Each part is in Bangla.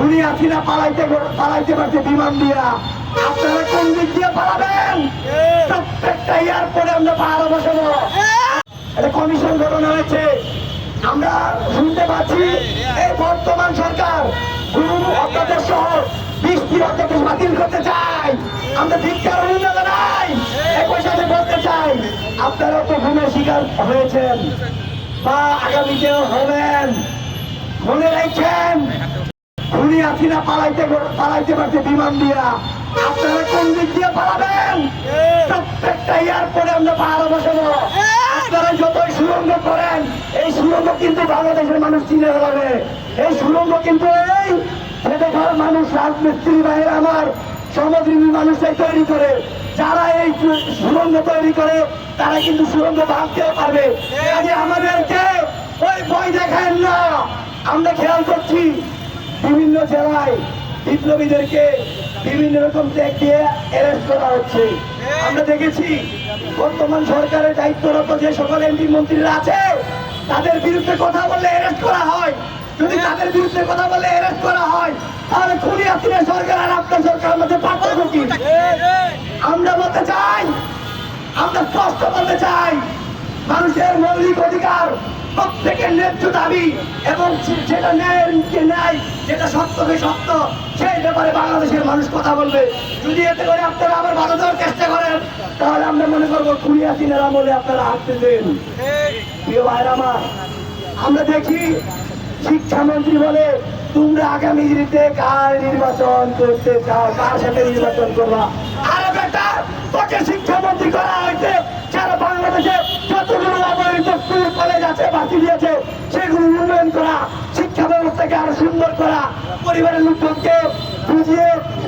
খুনি হাসিনা পালাইতে পারছে বিমান দিয়া। আপনারা কোন দিক দিয়ে পালাবেন? প্রত্যেকটা এয়ারপোর্টে আমরা পাহারা বসাবো। এটা কমিশন গঠন হয়েছে। আমরা শুনতে পাচ্ছি এই বর্তমান সরকার গুম অত্যাচার সহ 20টি অত্যাচার বাতিল করতে চাই। আমরা ধিক্কার অভিযোগ জানাই। একই সাথে বলতে চাই, আপনারা তো গুমের শিকার হয়েছেন বা আগামীতেও হবেন। মনে রাখছেন, খুনি হাসিনা পালাইতে পারছে বিমান দিয়া। আপনারা কোন দিক দিয়ে পালাবেন? প্রত্যেকটা এয়ারপোর্টে আমরা পাহারা বসাবো। আপনারা যতই সুরঙ্গ করেন, এই সুরঙ্গ কিন্তু বাংলাদেশের মানুষ চিনে ফেলাবে। এই সুরঙ্গ কিন্তু এই খেটেখাওয়ার মানুষ, রাজমিস্ত্রি ভাইয়ের আমার শ্রমজীবী মানুষরাই তৈরি করে। যারা এই সুরঙ্গ তৈরি করে তারা কিন্তু সুরঙ্গ ভাঙতেও পারবে। কাজে আমাদেরকে ওই ভয় দেখায় না। আমরা খেয়াল করছি বিভিন্ন জেলায় বিপ্লবীদেরকে বিভিন্ন রকম ট্যাগ দিয়ে অ্যারেস্ট করা হচ্ছে। আমরা দেখেছি বর্তমান সরকারের দায়িত্বরত যে সকল এমপি মন্ত্রীরা আছে তাদের বিরুদ্ধে কথা বললে অ্যারেস্ট করা হয়। যদি তাদের বিরুদ্ধে কথা বললে অ্যারেস্ট করা হয়, তাহলে খুনি হাসিনা সরকার আর আপনার সরকারের মধ্যে পার্থক্য কি? আমরা বলতে চাই, আমরা স্পষ্ট বলতে চাই, মানুষের মৌলিক অধিকার, প্রত্যেকের ন্যায্য দাবি এবং যেটা ন্যায়কে ন্যায়, যেটা সত্যকে সত্য, সেই ব্যাপারে বাংলাদেশের মানুষ কথা বলবে। যদি এতে করে আপনারা আবার বাধা দেওয়ার চেষ্টা করেন, তাহলে আমরা মনে করবো খুনি হাসিনার আমলে আপনারা হাঁটতেছেন। প্রিয় ভাইরা আমার, আমরা দেখি শিক্ষামন্ত্রী বলে, তোমরা আগামী দিনে কার নির্বাচন করতে চাও, কার সাথে নির্বাচন করবা? আরে বেটা, তোকে শিক্ষামন্ত্রী করা হয়েছে সারা বাংলাদেশে যতগুলো অবহেলিত স্কুল কলেজ আছে, বাকি দিয়েছে, সেগুলো উন্নয়ন করা, শিক্ষা ব্যবস্থাকে আরো সুন্দর করা, পরিবারের লোকজনকে বুঝিয়ে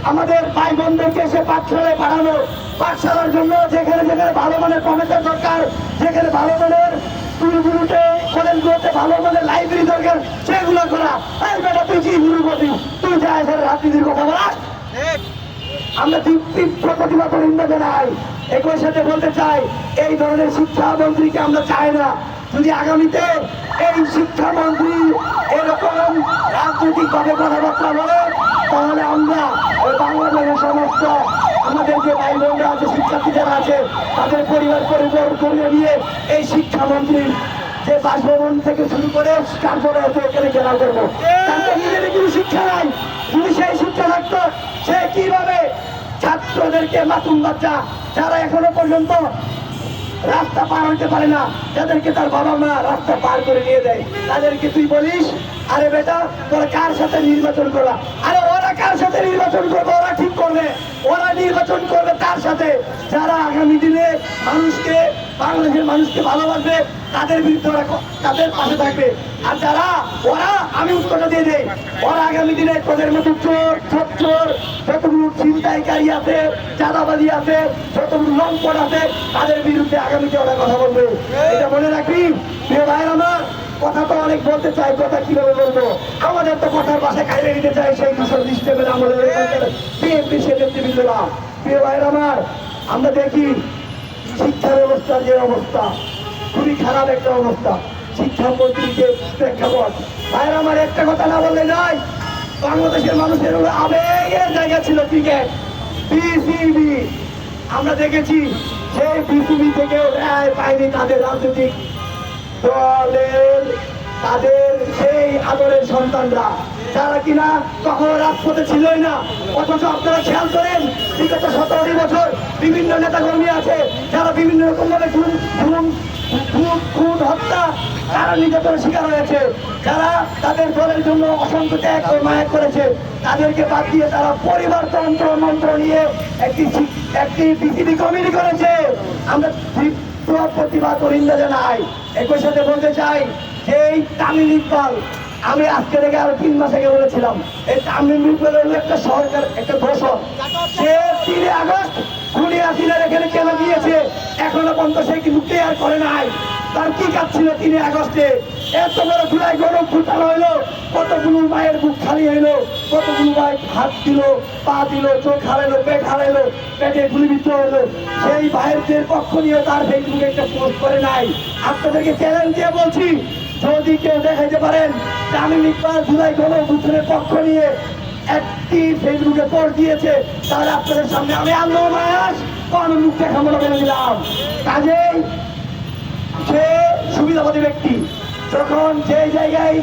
আমাদের ভাই বোনদেরকে এসে পাঠশালায় পাঠানো, পাঠশালার জন্য যেখানে যেখানে ভালো মানের প্রফেসর দরকার, যেখানে ভালো মানের স্কুলগুলোতে কলেজগুলোতে ভালো মানের লাইব্রেরি দরকার, সেগুলো করা। এই বেটা, তুই কি শুরু করবি? তুই যা এসে রাজনীতির কথা বলাস? আমরা তীব্র প্রতিবাদ নিন্দা জানাই। একই সাথে বলতে চাই, এই ধরনের শিক্ষামন্ত্রীকে আমরা চাই না। যদি আগামীতে এই শিক্ষামন্ত্রী এরকম রাজনৈতিক ভাবে কথাবার্তা বলে, তাহলে আমরা ওই বাংলাদেশের সমস্ত আমাদের যে ভাই বোনরা আছে, শিক্ষার্থী যারা আছে, তাদের পরিবার করিয়ে নিয়ে এই শিক্ষামন্ত্রী যে বাসভবন থেকে শুরু করে কার্যালয় আছে এখানে ঘেরাও করবো। তাদের নিজের কোনো শিক্ষা নাই। যদি সেই শিক্ষা থাকতো, সে কিভাবে ছাত্রদেরকে, মাসুম বাচ্চা যারা এখনো পর্যন্ত রাস্তা পার হইতে পারে না, যাদেরকে তার বাবা মা রাস্তা পার করে নিয়ে দেয়, তাদেরকে তুই বলিস, আরে বেটা তোরা কার সাথে নির্বাচন করবা? আরে ওরা কার সাথে নির্বাচন করবে? ওরা ঠিক করবে। ওরা নির্বাচন করবে তার সাথে যারা আগামী দিনে মানুষকে, বাংলাদেশের মানুষকে ভালোবাসবে, তাদের বিরুদ্ধে ওরা তাদের পাশে থাকবে। আর যারা ওরা, আমি উত্তরটা দিয়ে দেই, ওরা আগামী দিনে তোদের মতো চোর, ছচ্চর, যতগুলো ছিনতাইকারী আছে, চাঁদাবাজি আছে, যতগুলো লম্পট আছে, তাদের বিরুদ্ধে আগামীতে ওরা কথা বলবে। এটা মনে রাখবি। প্রিয় ভাই আমার, কথা তো অনেক বলতে চাই, কথা কিভাবে বলবো? আমাদের তো কথার পাশে খাইয়ে দিতে চাই সেই দূষণ সিস্টেমের আমাদের বিএনপি সে নেতৃবৃন্দরা। প্রিয় ভাই আমার, আমরা দেখি শিক্ষা ব্যবস্থার যে অবস্থা, খুবই খারাপ একটা অবস্থা। শিক্ষামন্ত্রীকে প্রেক্ষাপট, ভাইয়ের আমার একটা কথা না বললে নয়, বাংলাদেশের মানুষের আবেগের জায়গা ছিল ক্রিকেট, বিসিবি। আমরা দেখেছি সেই বিসিবি থেকে ন্যায় পায়নি তাদের রাজনৈতিক দলের, তাদের সেই আদরের সন্তানরা, যারা কিনা কখনো রাজপথে ছিলই না। অথচ আপনারা খেয়াল করেন, বিগত 17টি বছর বিভিন্ন নেতাকর্মী আছে যারা বিভিন্ন রকম ভাবে খুন, হত্যা, তারা নির্যাতনের শিকার হয়েছে, যারা তাদের দলের জন্য অসংখ্য ত্যাগ ও মায়া করেছে, তাদেরকে বাদ দিয়ে তারা পরিবার তন্ত্র মন্ত্র নিয়ে একটি বিসিবি কমিটি করেছে। আমরা প্রতিবাদ ও নিন্দা জানাই। একই সাথে বলতে চাই যে এই তামিম ইকবাল, আমি আজকে থেকে আরো 3 মাস আগে বলেছিলাম, এই তামিম ইকবাল হলো একটা সরকার, একটা দোষর। সে 3 আগস্ট খুনি হাসিনার এখানে কেন গিয়েছে এখনো পর্যন্ত সে কিন্তু ক্লিয়ার করে নাই। তার কি কাজ ছিল 3 আগস্টে? এত বড় ধুলায় গরম ফুটানো হইলো, কতগুলো মায়ের বুক খালি হইলো, কতগুলো মায়ের হাত দিল, পা দিল, চোখ হারাইলো, পেট হারাইলো, পেটে গুলিবিদ্ধ হইলো। সেই ভাইয়ের পক্ষ নিয়ে তার ফেসবুকে একটা পোস্ট করে নাই। আপনাদেরকে চ্যালেঞ্জ দিয়ে বলছি, যদি কেউ দেখাইতে পারেন তামিম ইকবাল ধুলাই গণঅভ্যুত্থানের পক্ষ নিয়ে একটি ফেসবুকে পোস্ট দিয়েছে, তাহলে আপনাদের সামনে আমি আল্লাহ মাস কোন মুখ দেখাবো না বলে দিলাম। কাজেই সে সুবিধাবাদী ব্যক্তি, যখন যে জায়গায়